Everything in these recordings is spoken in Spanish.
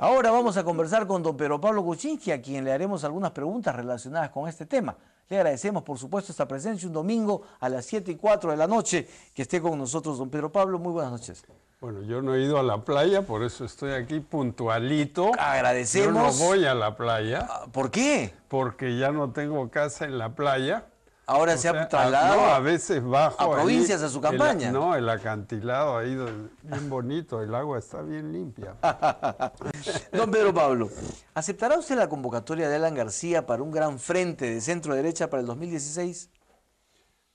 Ahora vamos a conversar con don Pedro Pablo Kuczynski, a quien le haremos algunas preguntas relacionadas con este tema. Le agradecemos, por supuesto, esta presencia un domingo a las 7:04 de la noche. Que esté con nosotros, don Pedro Pablo. Muy buenas noches. Bueno, yo no he ido a la playa, por eso estoy aquí puntualito. Agradecemos. Yo no voy a la playa. ¿Por qué? Porque ya no tengo casa en la playa. Ahora se ha trasladado a veces bajo a provincias a su campaña. El acantilado ha ido bien bonito, el agua está bien limpia. Don Pedro Pablo, ¿aceptará usted la convocatoria de Alan García para un gran frente de centro-derecha para el 2016?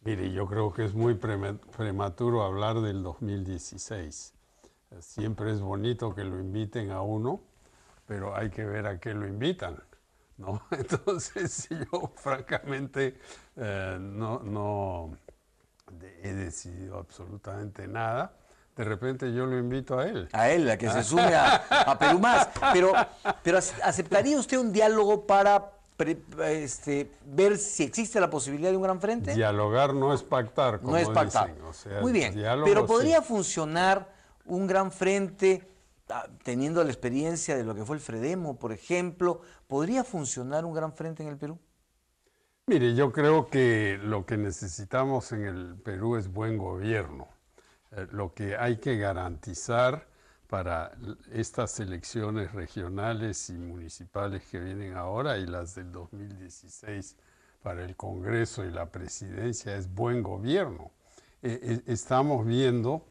Mire, yo creo que es muy prematuro hablar del 2016. Siempre es bonito que lo inviten a uno, pero hay que ver a qué lo invitan, ¿no? Entonces, yo francamente no he decidido absolutamente nada. De repente yo lo invito a él. A él, a que se sume a Perú Más. Pero ¿aceptaría usted un diálogo para ver si existe la posibilidad de un gran frente? Dialogar no es pactar, como no es pactar. dicen. O sea, muy bien, pero ¿podría funcionar un gran frente, teniendo la experiencia de lo que fue el Fredemo, por ejemplo? ¿Podría funcionar un gran frente en el Perú? Mire, yo creo que lo que necesitamos en el Perú es buen gobierno. Lo que hay que garantizar para estas elecciones regionales y municipales que vienen ahora y las del 2016 para el Congreso y la presidencia es buen gobierno. Estamos viendo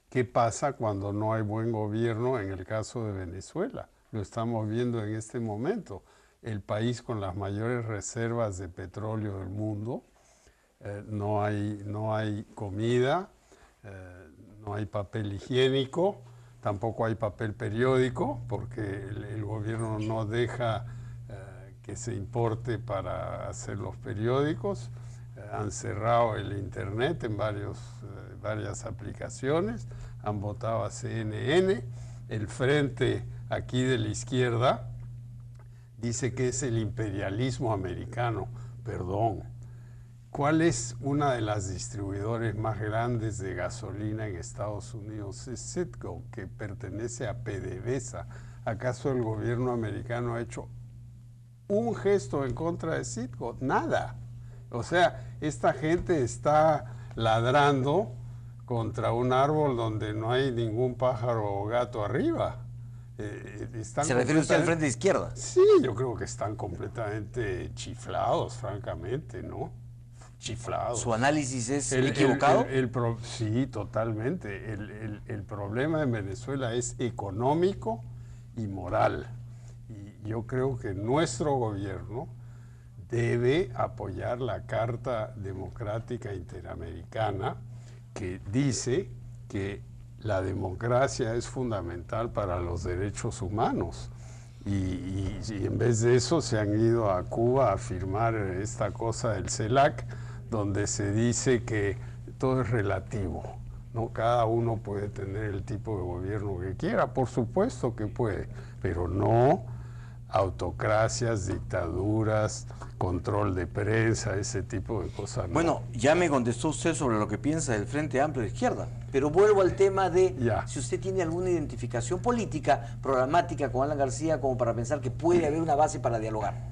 qué pasa cuando no hay buen gobierno en el caso de Venezuela. Lo estamos viendo en este momento. El país con las mayores reservas de petróleo del mundo, no hay comida, no hay papel higiénico, tampoco hay papel periódico, porque el gobierno no deja que se importe para hacer los periódicos. Han cerrado el internet en varias aplicaciones, han votado a CNN. El frente aquí de la izquierda dice que es el imperialismo americano. Perdón. ¿Cuál es una de las distribuidores más grandes de gasolina en Estados Unidos? Es Citgo, que pertenece a PDVSA. ¿Acaso el gobierno americano ha hecho un gesto en contra de Citgo? Nada. O sea, esta gente está ladrando contra un árbol donde no hay ningún pájaro o gato arriba. ¿Se refiere usted al frente de izquierda? Sí, yo creo que están completamente chiflados, francamente, ¿no? Chiflados. ¿Su análisis es equivocado? Sí, totalmente. El problema en Venezuela es económico y moral. Y yo creo que nuestro gobierno debe apoyar la Carta Democrática Interamericana, que dice que la democracia es fundamental para los derechos humanos. Y en vez de eso se han ido a Cuba a firmar esta cosa del CELAC, donde se dice que todo es relativo, ¿no? Cada uno puede tener el tipo de gobierno que quiera, por supuesto que puede, pero no autocracias, dictaduras, control de prensa, ese tipo de cosas. No. Bueno, ya me contestó usted sobre lo que piensa del Frente Amplio de Izquierda, pero vuelvo al tema de si usted tiene alguna identificación política, programática con Alan García, como para pensar que puede haber una base para dialogar.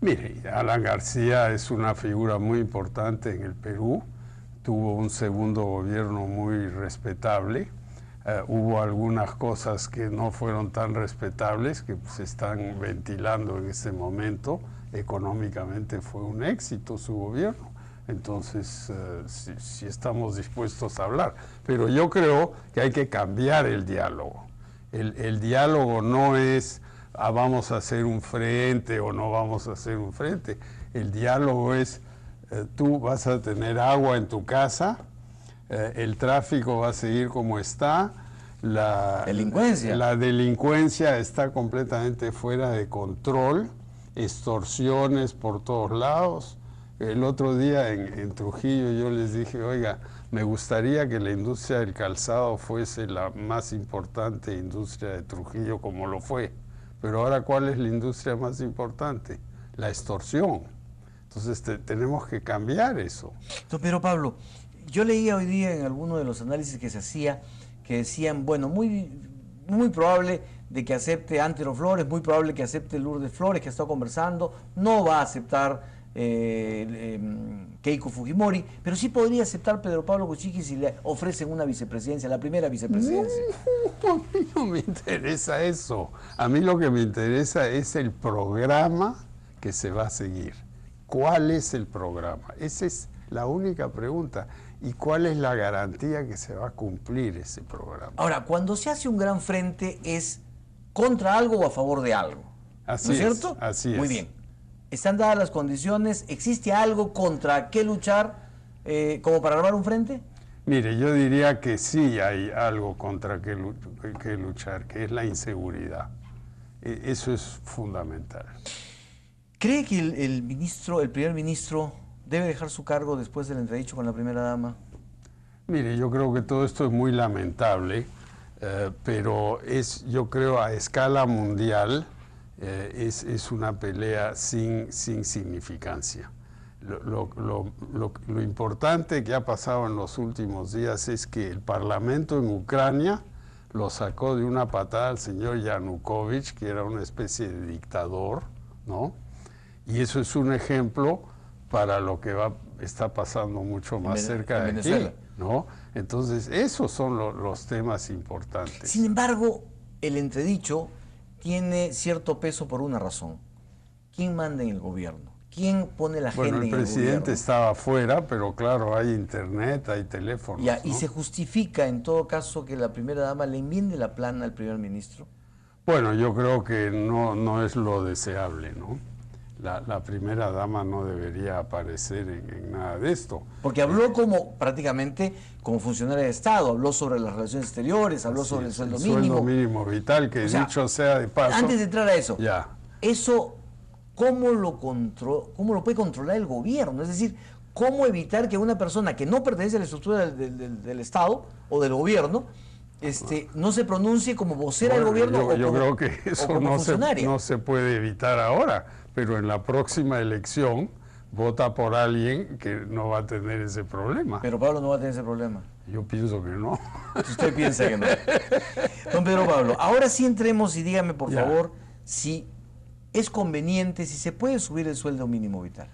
Mire, Alan García es una figura muy importante en el Perú, tuvo un segundo gobierno muy respetable. Hubo algunas cosas que no fueron tan respetables, que se están ventilando en este momento. Económicamente fue un éxito su gobierno, entonces sí estamos dispuestos a hablar. Pero yo creo que hay que cambiar el diálogo. El diálogo no es vamos a hacer un frente o no vamos a hacer un frente. El diálogo es tú vas a tener agua en tu casa, el tráfico va a seguir como está, la delincuencia está completamente fuera de control, extorsiones por todos lados. El otro día en Trujillo yo les dije, oiga, me gustaría que la industria del calzado fuese la más importante industria de Trujillo como lo fue, pero ahora ¿cuál es la industria más importante? La extorsión. Entonces tenemos que cambiar eso. Don Pedro Pablo, yo leía hoy día en alguno de los análisis que se hacía, que decían, bueno, muy probable de que acepte Antero Flores, muy probable que acepte Lourdes Flores, que ha estado conversando, no va a aceptar Keiko Fujimori, pero sí podría aceptar Pedro Pablo Kuczynski si le ofrecen una vicepresidencia, la primera vicepresidencia. No, a mí no me interesa eso. A mí lo que me interesa es el programa que se va a seguir. ¿Cuál es el programa? Esa es la única pregunta. ¿Y cuál es la garantía que se va a cumplir ese programa? Ahora, cuando se hace un gran frente, ¿es contra algo o a favor de algo? Así ¿No es cierto? Así es. Muy bien. ¿Están dadas las condiciones? ¿Existe algo contra qué luchar como para armar un frente? Mire, yo diría que sí hay algo contra que luchar, que es la inseguridad. Eso es fundamental. ¿Cree que el primer ministro, debe dejar su cargo después del entredicho con la primera dama? Mire, yo creo que todo esto es muy lamentable, pero yo creo a escala mundial es una pelea sin significancia. Lo importante que ha pasado en los últimos días es que el Parlamento en Ucrania lo sacó de una patada al señor Yanukovych, que era una especie de dictador, ¿no? Y eso es un ejemplo para lo que está pasando mucho más cerca de aquí, ¿no? Entonces, esos son los temas importantes. Sin embargo, el entredicho tiene cierto peso por una razón. ¿Quién manda en el gobierno? ¿Quién pone la agenda en el gobierno? Bueno, el presidente estaba afuera, pero claro, hay internet, hay teléfonos, ya, ¿no? ¿Y se justifica en todo caso que la primera dama le enmiende la plana al primer ministro? Bueno, yo creo que no es lo deseable, ¿no? La primera dama no debería aparecer en nada de esto. Porque habló prácticamente como funcionaria de Estado, habló sobre las relaciones exteriores, habló sobre el sueldo mínimo. El sueldo mínimo vital, que dicho sea de paso. Antes de entrar a eso, ya. Eso, ¿cómo lo puede controlar el gobierno? Es decir, ¿cómo evitar que una persona que no pertenece a la estructura del Estado o del gobierno no se pronuncie como vocera del gobierno? Yo creo que eso no se puede evitar ahora, pero en la próxima elección vota por alguien que no va a tener ese problema. Pero Pablo no va a tener ese problema. Yo pienso que no. Usted piensa que no. Don Pedro Pablo, ahora sí entremos y dígame por favor si es conveniente, si se puede subir el sueldo mínimo vital.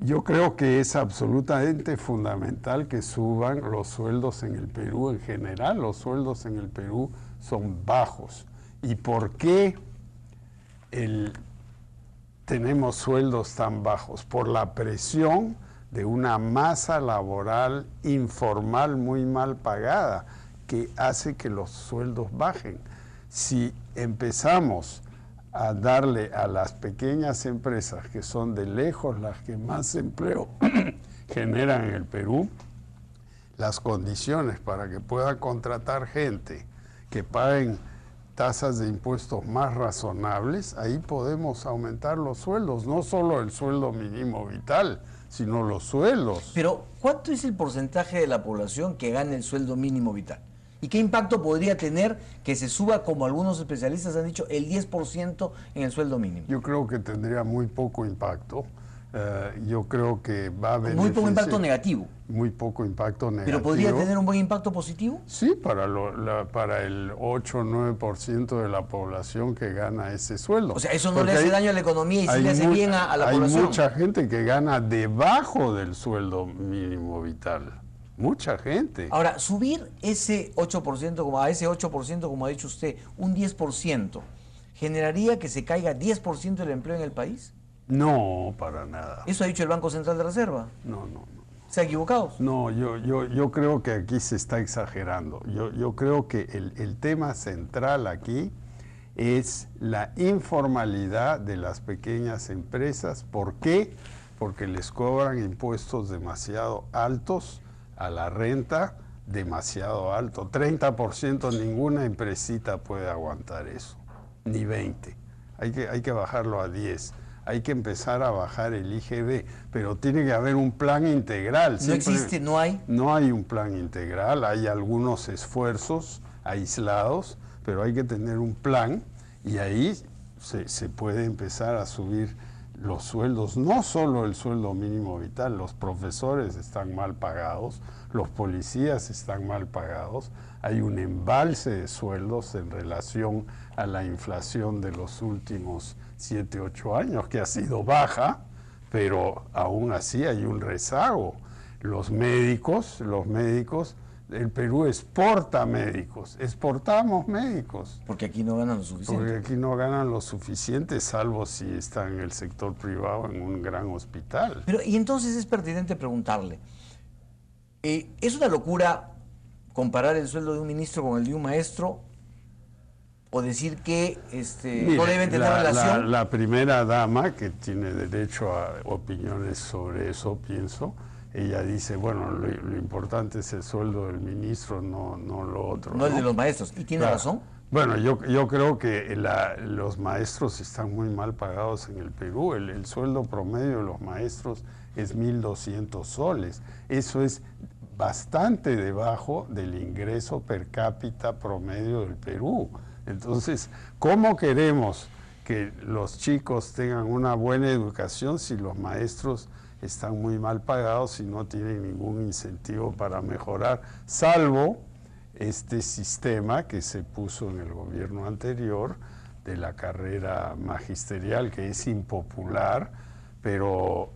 Yo creo que es absolutamente fundamental que suban los sueldos en el Perú en general. Los sueldos en el Perú son bajos. ¿Y por qué tenemos sueldos tan bajos? Por la presión de una masa laboral informal muy mal pagada que hace que los sueldos bajen. Si empezamos a darle a las pequeñas empresas, que son de lejos las que más empleo generan en el Perú, las condiciones para que puedan contratar gente que paguen tasas de impuestos más razonables, ahí podemos aumentar los sueldos, no solo el sueldo mínimo vital, sino los sueldos. Pero, ¿cuánto es el porcentaje de la población que gana el sueldo mínimo vital? ¿Y qué impacto podría tener que se suba, como algunos especialistas han dicho, el 10% en el sueldo mínimo? Yo creo que tendría muy poco impacto. Yo creo que va a beneficiar. Muy poco impacto negativo. Muy poco impacto negativo. ¿Pero podría tener un buen impacto positivo? Sí, para el 8 o 9% de la población que gana ese sueldo. O sea, eso no le hace daño a la economía y sí le hace bien a la población. Hay mucha gente que gana debajo del sueldo mínimo vital. Mucha gente. Ahora, subir ese 8%, a ese 8%, como ha dicho usted, un 10%, ¿generaría que se caiga 10% del empleo en el país? No, para nada. ¿Eso ha dicho el Banco Central de Reserva? No. ¿Se ha equivocado? No, yo creo que aquí se está exagerando. Yo creo que el tema central aquí es la informalidad de las pequeñas empresas. ¿Por qué? Porque les cobran impuestos demasiado altos a la renta, demasiado alto. 30% ninguna empresita puede aguantar eso, ni 20%. Hay que bajarlo a 10%. Hay que empezar a bajar el IGB, pero tiene que haber un plan integral. ¿No existe? ¿No hay? No hay un plan integral, hay algunos esfuerzos aislados, pero hay que tener un plan y ahí se puede empezar a subir los sueldos, no solo el sueldo mínimo vital, los profesores están mal pagados, los policías están mal pagados, hay un embalse de sueldos en relación a la inflación de los últimos 7, 8 años, que ha sido baja, pero aún así hay un rezago. Los médicos, el Perú exporta médicos, exportamos médicos. Porque aquí no ganan lo suficiente. Porque aquí no ganan lo suficiente, salvo si están en el sector privado en un gran hospital. Pero, y entonces es pertinente preguntarle, ¿es una locura comparar el sueldo de un ministro con el de un maestro? ¿O decir que Mire, no deben tener relación? La primera dama, que tiene derecho a opiniones sobre eso, pienso, ella dice, bueno, lo importante es el sueldo del ministro, no lo otro. No el de los maestros. ¿Y tiene razón? Bueno, yo creo que los maestros están muy mal pagados en el Perú. El sueldo promedio de los maestros es 1.200 soles. Eso es bastante debajo del ingreso per cápita promedio del Perú. Entonces, ¿cómo queremos que los chicos tengan una buena educación si los maestros están muy mal pagados y no tienen ningún incentivo para mejorar, salvo este sistema que se puso en el gobierno anterior de la carrera magisterial, que es impopular, pero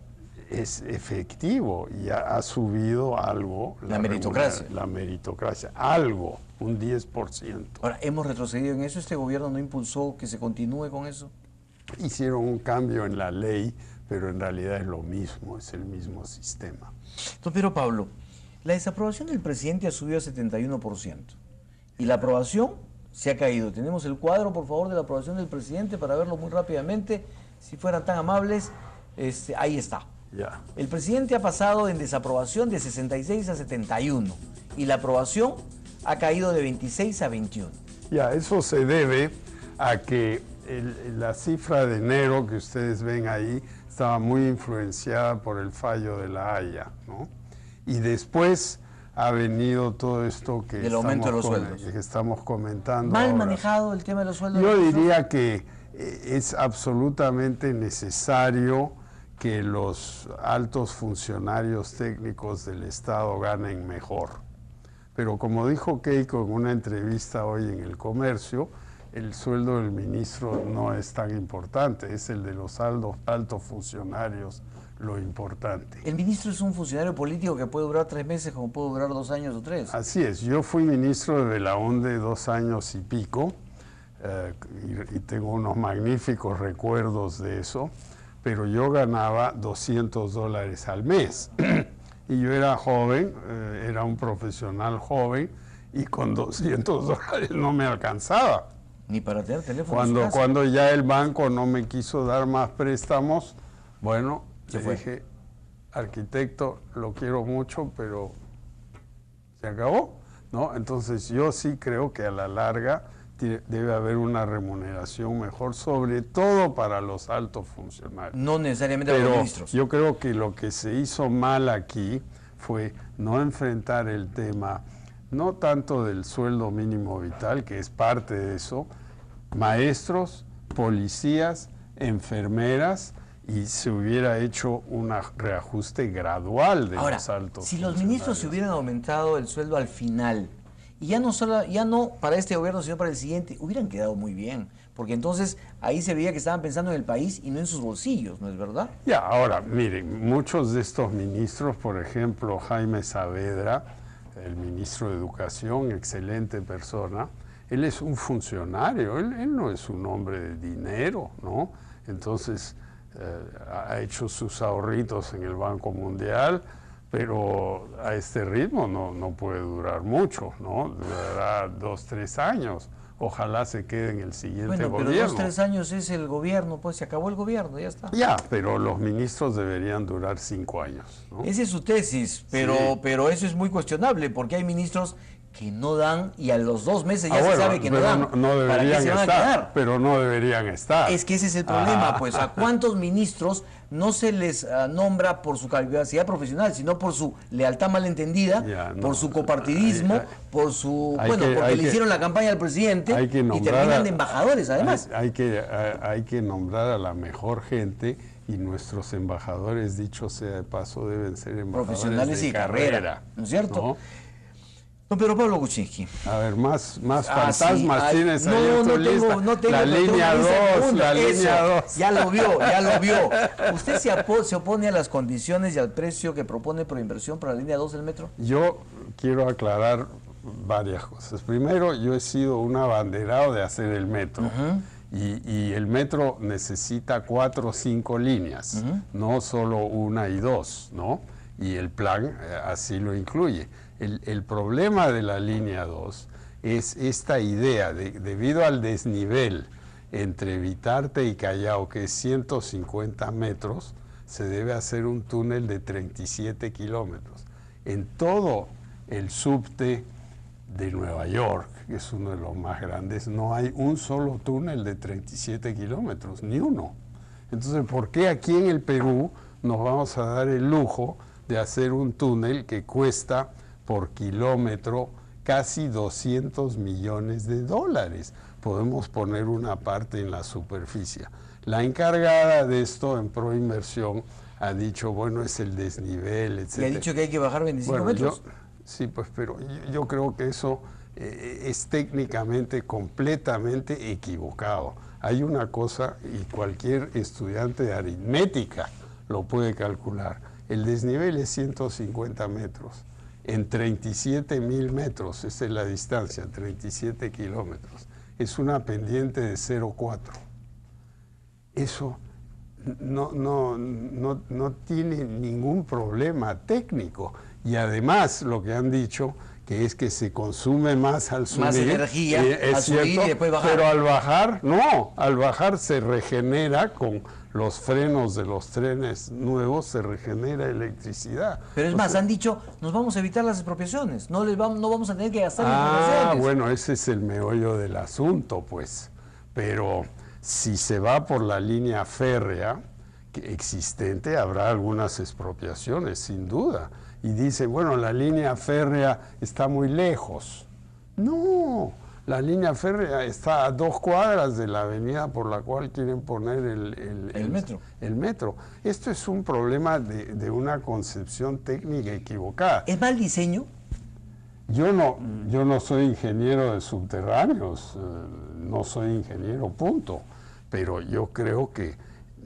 es efectivo y ha subido algo la meritocracia. La meritocracia, algo, un 10%. Ahora, ¿hemos retrocedido en eso? ¿Este gobierno no impulsó que se continúe con eso? Hicieron un cambio en la ley, pero en realidad es lo mismo, es el mismo sistema. Don Pedro Pablo, la desaprobación del presidente ha subido a 71% y la aprobación se ha caído. Tenemos el cuadro, por favor, de la aprobación del presidente para verlo muy rápidamente. Si fueran tan amables, ahí está. Ya. El presidente ha pasado en desaprobación de 66 a 71 y la aprobación ha caído de 26 a 21. Ya, eso se debe a que la cifra de enero que ustedes ven ahí estaba muy influenciada por el fallo de la Haya, ¿no? Y después ha venido todo esto que, estamos comentando. ¿Mal ahora. manejado el tema de los sueldos? Yo diría que es absolutamente necesario que los altos funcionarios técnicos del Estado ganen mejor. Pero como dijo Keiko en una entrevista hoy en El Comercio, el sueldo del ministro no es tan importante, es el de los altos funcionarios lo importante. El ministro es un funcionario político que puede durar 3 meses como puede durar 2 años o 3. Así es, yo fui ministro de Belaúnde 2 años y pico y tengo unos magníficos recuerdos de eso, pero yo ganaba $200 al mes y yo era joven, era un profesional joven y con $200 no me alcanzaba. Ni para tener teléfono. Cuando ya el banco no me quiso dar más préstamos, bueno, le dije, arquitecto, lo quiero mucho, pero se acabó, ¿no? Entonces yo sí creo que a la larga debe haber una remuneración mejor, sobre todo para los altos funcionarios. No necesariamente para los ministros. Yo creo que lo que se hizo mal aquí fue no enfrentar el tema, no tanto del sueldo mínimo vital, que es parte de eso, maestros, policías, enfermeras, y se hubiera hecho un reajuste gradual de los altos funcionarios. Si los ministros se hubieran aumentado el sueldo al final, y ya no para este gobierno, sino para el siguiente, hubieran quedado muy bien, porque entonces ahí se veía que estaban pensando en el país y no en sus bolsillos, ¿no es verdad? Ya, ahora, miren, muchos de estos ministros, por ejemplo, Jaime Saavedra, el ministro de Educación, excelente persona, él es un funcionario, él no es un hombre de dinero, ¿no? Entonces, ha hecho sus ahorritos en el Banco Mundial, pero a este ritmo no puede durar mucho, ¿no? Durará 2, 3 años. Ojalá se quede en el siguiente gobierno. Pero 2, 3 años es el gobierno, pues se acabó el gobierno, ya está. Ya, pero los ministros deberían durar 5 años, ¿no? Esa es su tesis, pero eso es muy cuestionable, porque hay ministros que no dan, y a los 2 meses ya se sabe que no dan. No ¿Para qué deberían se van a estar, quedar? pero no deberían estar. Es que ese es el problema, pues a cuántos ministros no se les nombra por su capacidad profesional, sino por su lealtad malentendida, por su copartidismo, por su, porque le hicieron la campaña al presidente y terminan de embajadores además. Hay que nombrar a la mejor gente, y nuestros embajadores, dicho sea de paso, deben ser embajadores profesionales de y carrera, ¿no es cierto? ¿No? Don Pedro Pablo Kuczynski. A ver, más fantasmas tienes ahí en tu lista. No tengo, la línea 2, la línea 2. Ya lo vio. ¿Usted se opone a las condiciones y al precio que propone Proinversión para la línea 2 del metro? Yo quiero aclarar varias cosas. Primero, yo he sido un abanderado de hacer el metro. Y el metro necesita 4 o 5 líneas, no solo 1 y 2, ¿no? Y el plan así lo incluye. El problema de la línea 2 es esta idea debido al desnivel entre Vitarte y Callao, que es 150 metros, se debe hacer un túnel de 37 kilómetros. En todo el subte de Nueva York, que es uno de los más grandes, no hay un solo túnel de 37 kilómetros, ni uno. Entonces, ¿por qué aquí en el Perú nos vamos a dar el lujo de hacer un túnel que cuesta por kilómetro casi 200 millones de dólares? Podemos poner una parte en la superficie. La encargada de esto en Proinversión ha dicho, bueno, es el desnivel, etc. Y ha dicho que hay que bajar 25 metros. Sí, pues, pero yo creo que eso es técnicamente completamente equivocado. Hay una cosa, y cualquier estudiante de aritmética lo puede calcular. El desnivel es 150 metros. En 37.000 metros, esa es la distancia, 37 kilómetros. Es una pendiente de 0,4. Eso no tiene ningún problema técnico. Y además, lo que han dicho, que es que se consume más al subir. Más energía es al cierto, subir y después bajar. Pero al bajar se regenera con los frenos de los trenes nuevos, se regenera electricidad. Pero es más, han dicho, nos vamos a evitar las expropiaciones, no vamos a tener que gastar en expropiaciones. Bueno, ese es el meollo del asunto, pues. Pero si se va por la línea férrea existente, habrá algunas expropiaciones, sin duda. Y dice, bueno, la línea férrea está muy lejos. No, la línea férrea está a 2 cuadras de la avenida por la cual quieren poner el metro. El metro. Esto es un problema de una concepción técnica equivocada. ¿Es mal diseño? Yo no soy ingeniero de subterráneos, no soy ingeniero, punto. Pero yo creo que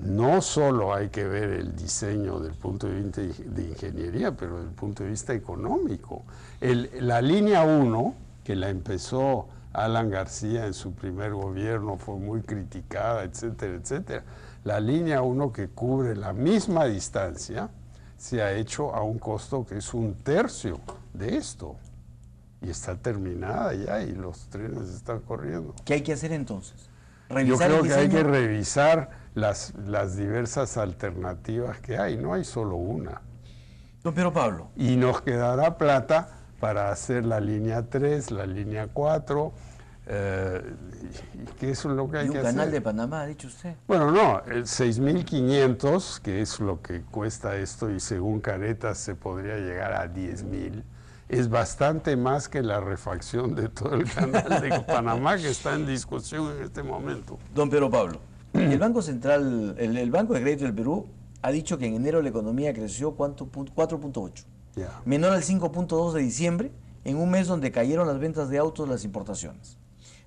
no solo hay que ver el diseño del punto de vista de ingeniería, pero desde el punto de vista económico. La línea 1, que la empezó Alan García en su primer gobierno, fue muy criticada, etcétera, etcétera. La línea 1, que cubre la misma distancia, se ha hecho a un costo que es 1/3 de esto. Y está terminada ya y los trenes están corriendo. ¿Qué hay que hacer entonces? Yo creo que hay que revisar las diversas alternativas que hay. No hay solo una. Don Pedro Pablo. Y nos quedará plata para hacer la línea 3, la línea 4, que eso es lo que hay que hacer. ¿Y un canal de Panamá, ha dicho usted? Bueno, no, el 6.500, que es lo que cuesta esto, y según Caretas se podría llegar a 10.000. Es bastante más que la refacción de todo el canal de Panamá que está en discusión en este momento. Don Pedro Pablo, el Banco Central, el Banco de Crédito del Perú ha dicho que en enero la economía creció 4.8, menor al 5.2 de diciembre, en un mes donde cayeron las ventas de autos, las importaciones.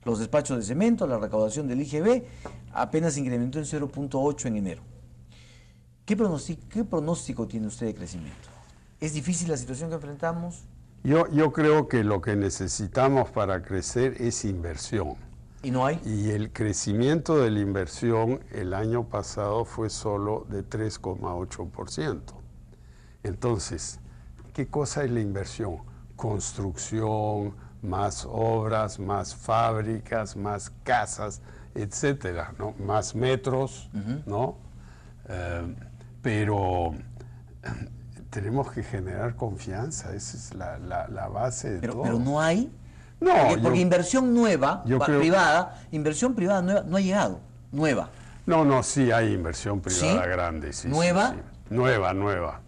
Los despachos de cemento, la recaudación del IGB apenas incrementó en 0.8 en enero. ¿Qué pronóstico tiene usted de crecimiento? ¿Es difícil la situación que enfrentamos? Yo creo que lo que necesitamos para crecer es inversión. ¿Y no hay? Y el crecimiento de la inversión el año pasado fue solo de 3,8%. Entonces, ¿qué cosa es la inversión? Construcción, más obras, más fábricas, más casas, etcétera, ¿no? Más metros, ¿no? Pero tenemos que generar confianza, esa es la base de todo. Pero no hay. No, Porque inversión nueva, creo, inversión privada nueva no ha llegado, nueva. No, sí hay inversión privada ¿Sí? grande. Sí, ¿Nueva? Sí. Nueva.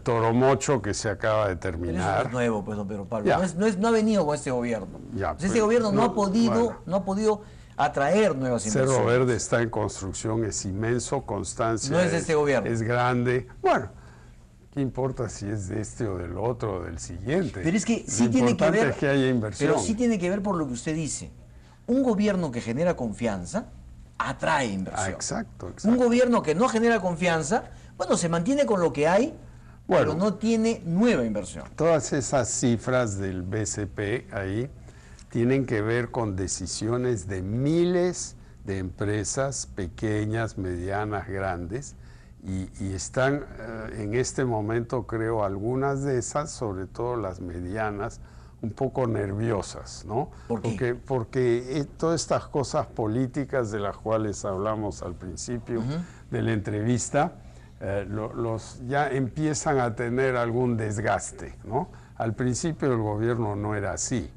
Toromocho, que se acaba de terminar. Pero eso no es nuevo, pues, don Pedro Pablo. No ha venido con este gobierno. Este gobierno no ha podido atraer nuevas inversiones. Cerro Verde está en construcción, es inmenso, Constancia no es de este gobierno. Es grande. Bueno, ¿qué importa si es de este o del otro o del siguiente? Pero es que sí tiene que ver. Es que haya inversión. Pero sí tiene que ver por lo que usted dice. Un gobierno que genera confianza atrae inversión. Exacto. Un gobierno que no genera confianza, bueno, se mantiene con lo que hay, pero no tiene nueva inversión. Todas esas cifras del BCP ahí tienen que ver con decisiones de miles de empresas pequeñas, medianas, grandes, y están en este momento, creo, algunas de esas, sobre todo las medianas, un poco nerviosas, ¿no? ¿Por qué? Porque todas estas cosas políticas de las cuales hablamos al principio de la entrevista, ya empiezan a tener algún desgaste, ¿no? Al principio el gobierno no era así.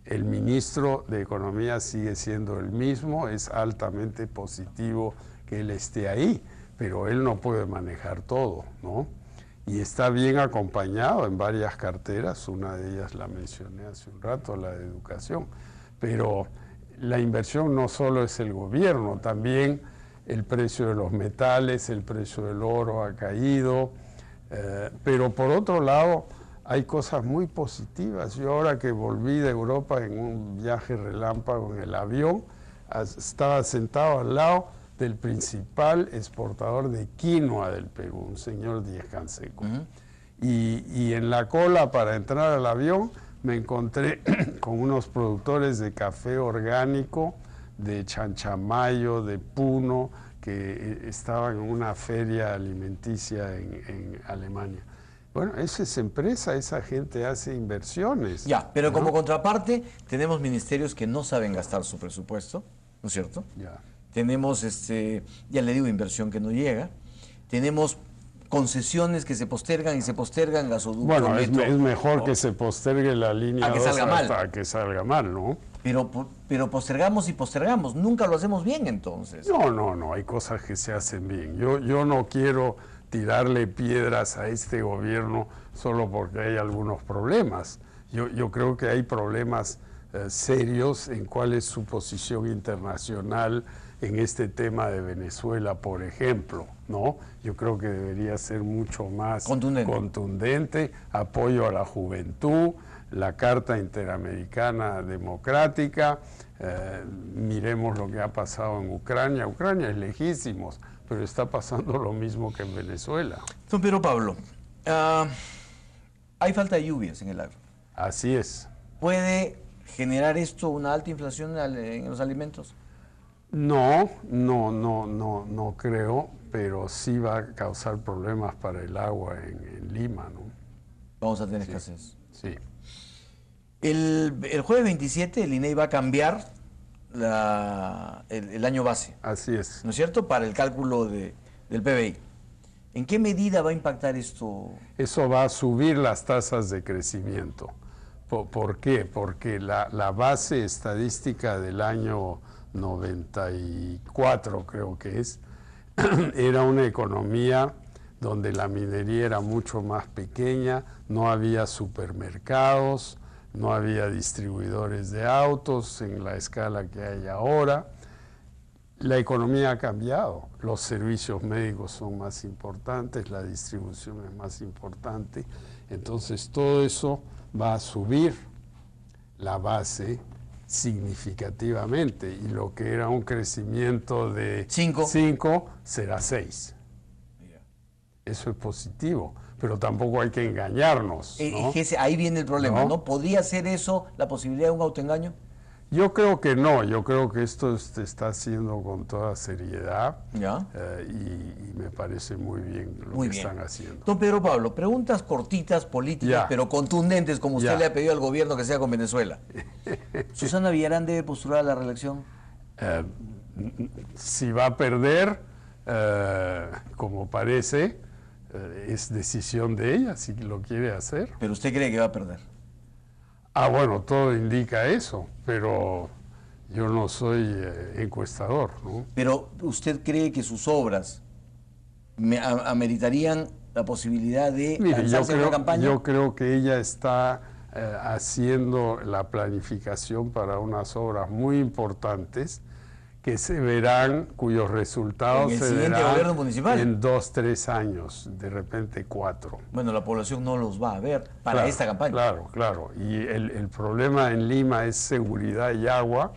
El ministro de Economía sigue siendo el mismo, es altamente positivo que él esté ahí, pero él no puede manejar todo, ¿no? Y está bien acompañado en varias carteras, una de ellas la mencioné hace un rato, la de educación, pero la inversión no solo es el gobierno, también el precio de los metales, el precio del oro ha caído, pero por otro lado hay cosas muy positivas. Yo ahora que volví de Europa en un viaje relámpago en el avión, estaba sentado al lado del principal exportador de quinoa del Perú, un señor Díaz Canseco. Y en la cola para entrar al avión me encontré con unos productores de café orgánico, de Chanchamayo, de Puno, que estaban en una feria alimenticia en Alemania. Bueno, esa es empresa, esa gente hace inversiones. Ya, pero como contraparte tenemos ministerios que no saben gastar su presupuesto, ¿no es cierto? Ya. Tenemos, ya le digo, inversión que no llega. Tenemos concesiones que se postergan y se postergan, gasoducto, bueno, metro. Es mejor que se postergue la línea 2 hasta que salga mal, ¿no? Pero postergamos y postergamos. Nunca lo hacemos bien, entonces. No, hay cosas que se hacen bien. Yo no quiero tirarle piedras a este gobierno solo porque hay algunos problemas. Yo creo que hay problemas serios en cuál es su posición internacional en este tema de Venezuela, por ejemplo, ¿no? Yo creo que debería ser mucho más contundente, apoyo a la juventud, la Carta Interamericana Democrática, miremos lo que ha pasado en Ucrania. Ucrania es lejísimo, pero está pasando lo mismo que en Venezuela. Don Pedro Pablo, hay falta de lluvias en el agro. Así es. ¿Puede generar esto una alta inflación en los alimentos? No creo, pero sí va a causar problemas para el agua en Lima, ¿no? Vamos a tener escasez. Sí. El jueves 27 el INEI va a cambiar el año base. Así es. ¿No es cierto? Para el cálculo del PBI. ¿En qué medida va a impactar esto? Eso va a subir las tasas de crecimiento. ¿Por qué? Porque la base estadística del año 94, creo que es, era una economía donde la minería era mucho más pequeña, no había supermercados, no había distribuidores de autos en la escala que hay ahora. La economía ha cambiado, los servicios médicos son más importantes, la distribución es más importante, entonces todo eso va a subir la base significativamente y lo que era un crecimiento de 5 será 6. Eso es positivo, pero tampoco hay que engañarnos, ¿no? Ahí viene el problema, ¿no? ¿Podría ser eso la posibilidad de un autoengaño? Yo creo que no, yo creo que esto se está haciendo con toda seriedad y me parece muy bien lo que están haciendo. Don Pedro Pablo, preguntas cortitas, políticas, pero contundentes, como usted le ha pedido al gobierno que sea con Venezuela. ¿Susana Villarán debe postular a la reelección? Si va a perder, como parece, es decisión de ella si lo quiere hacer. Pero usted cree que va a perder. Ah, bueno, todo indica eso, pero yo no soy encuestador, ¿no? Pero ¿usted cree que sus obras ameritarían la posibilidad de lanzarse en una campaña? Yo creo que ella está haciendo la planificación para unas obras muy importantes que se verán, cuyos resultados ¿En el se siguiente verán gobierno municipal? en 2, 3 años, de repente 4. Bueno, la población no los va a ver para esta campaña. Claro, claro. Y el problema en Lima es seguridad y agua,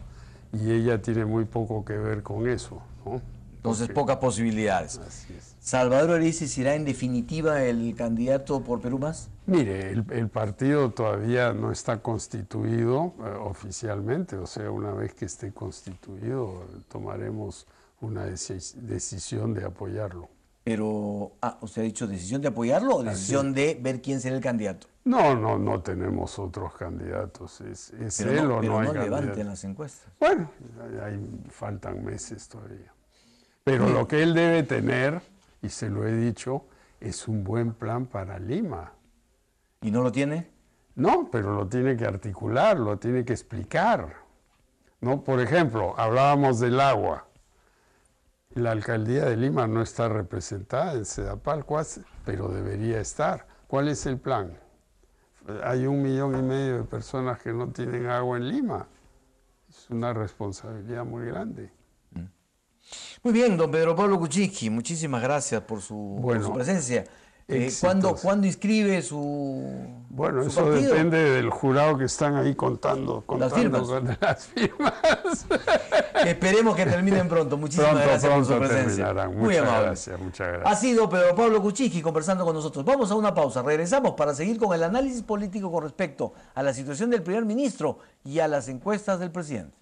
y ella tiene muy poco que ver con eso, ¿no? Entonces, pocas posibilidades. Así es. ¿Salvador Ariza será en definitiva el candidato por Perú Más? Mire, el partido todavía no está constituido oficialmente, o sea, una vez que esté constituido tomaremos una decisión de apoyarlo. Pero, ¿usted ha dicho decisión de apoyarlo o decisión de ver quién será el candidato? No tenemos otros candidatos, es Pero él no, o pero no hay no candidato. levanten las encuestas. Bueno, faltan meses todavía. Pero lo que él debe tener, y se lo he dicho, es un buen plan para Lima. ¿Y no lo tiene? No, pero lo tiene que articular, lo tiene que explicar. ¿No? Por ejemplo, hablábamos del agua. La alcaldía de Lima no está representada en Sedapal, pero debería estar. ¿Cuál es el plan? Hay 1,5 millones de personas que no tienen agua en Lima. Es una responsabilidad muy grande. Muy bien, don Pedro Pablo Kuczynski, muchísimas gracias por su presencia. ¿Cuándo inscribe su Bueno, su eso partido? depende del jurado que están ahí contando las firmas. las firmas. Esperemos que terminen pronto. Muchísimas gracias por su presencia. Terminarán. Muy amable. Muchas gracias. Ha sido Pedro Pablo Kuczynski conversando con nosotros. Vamos a una pausa. Regresamos para seguir con el análisis político con respecto a la situación del primer ministro y a las encuestas del presidente.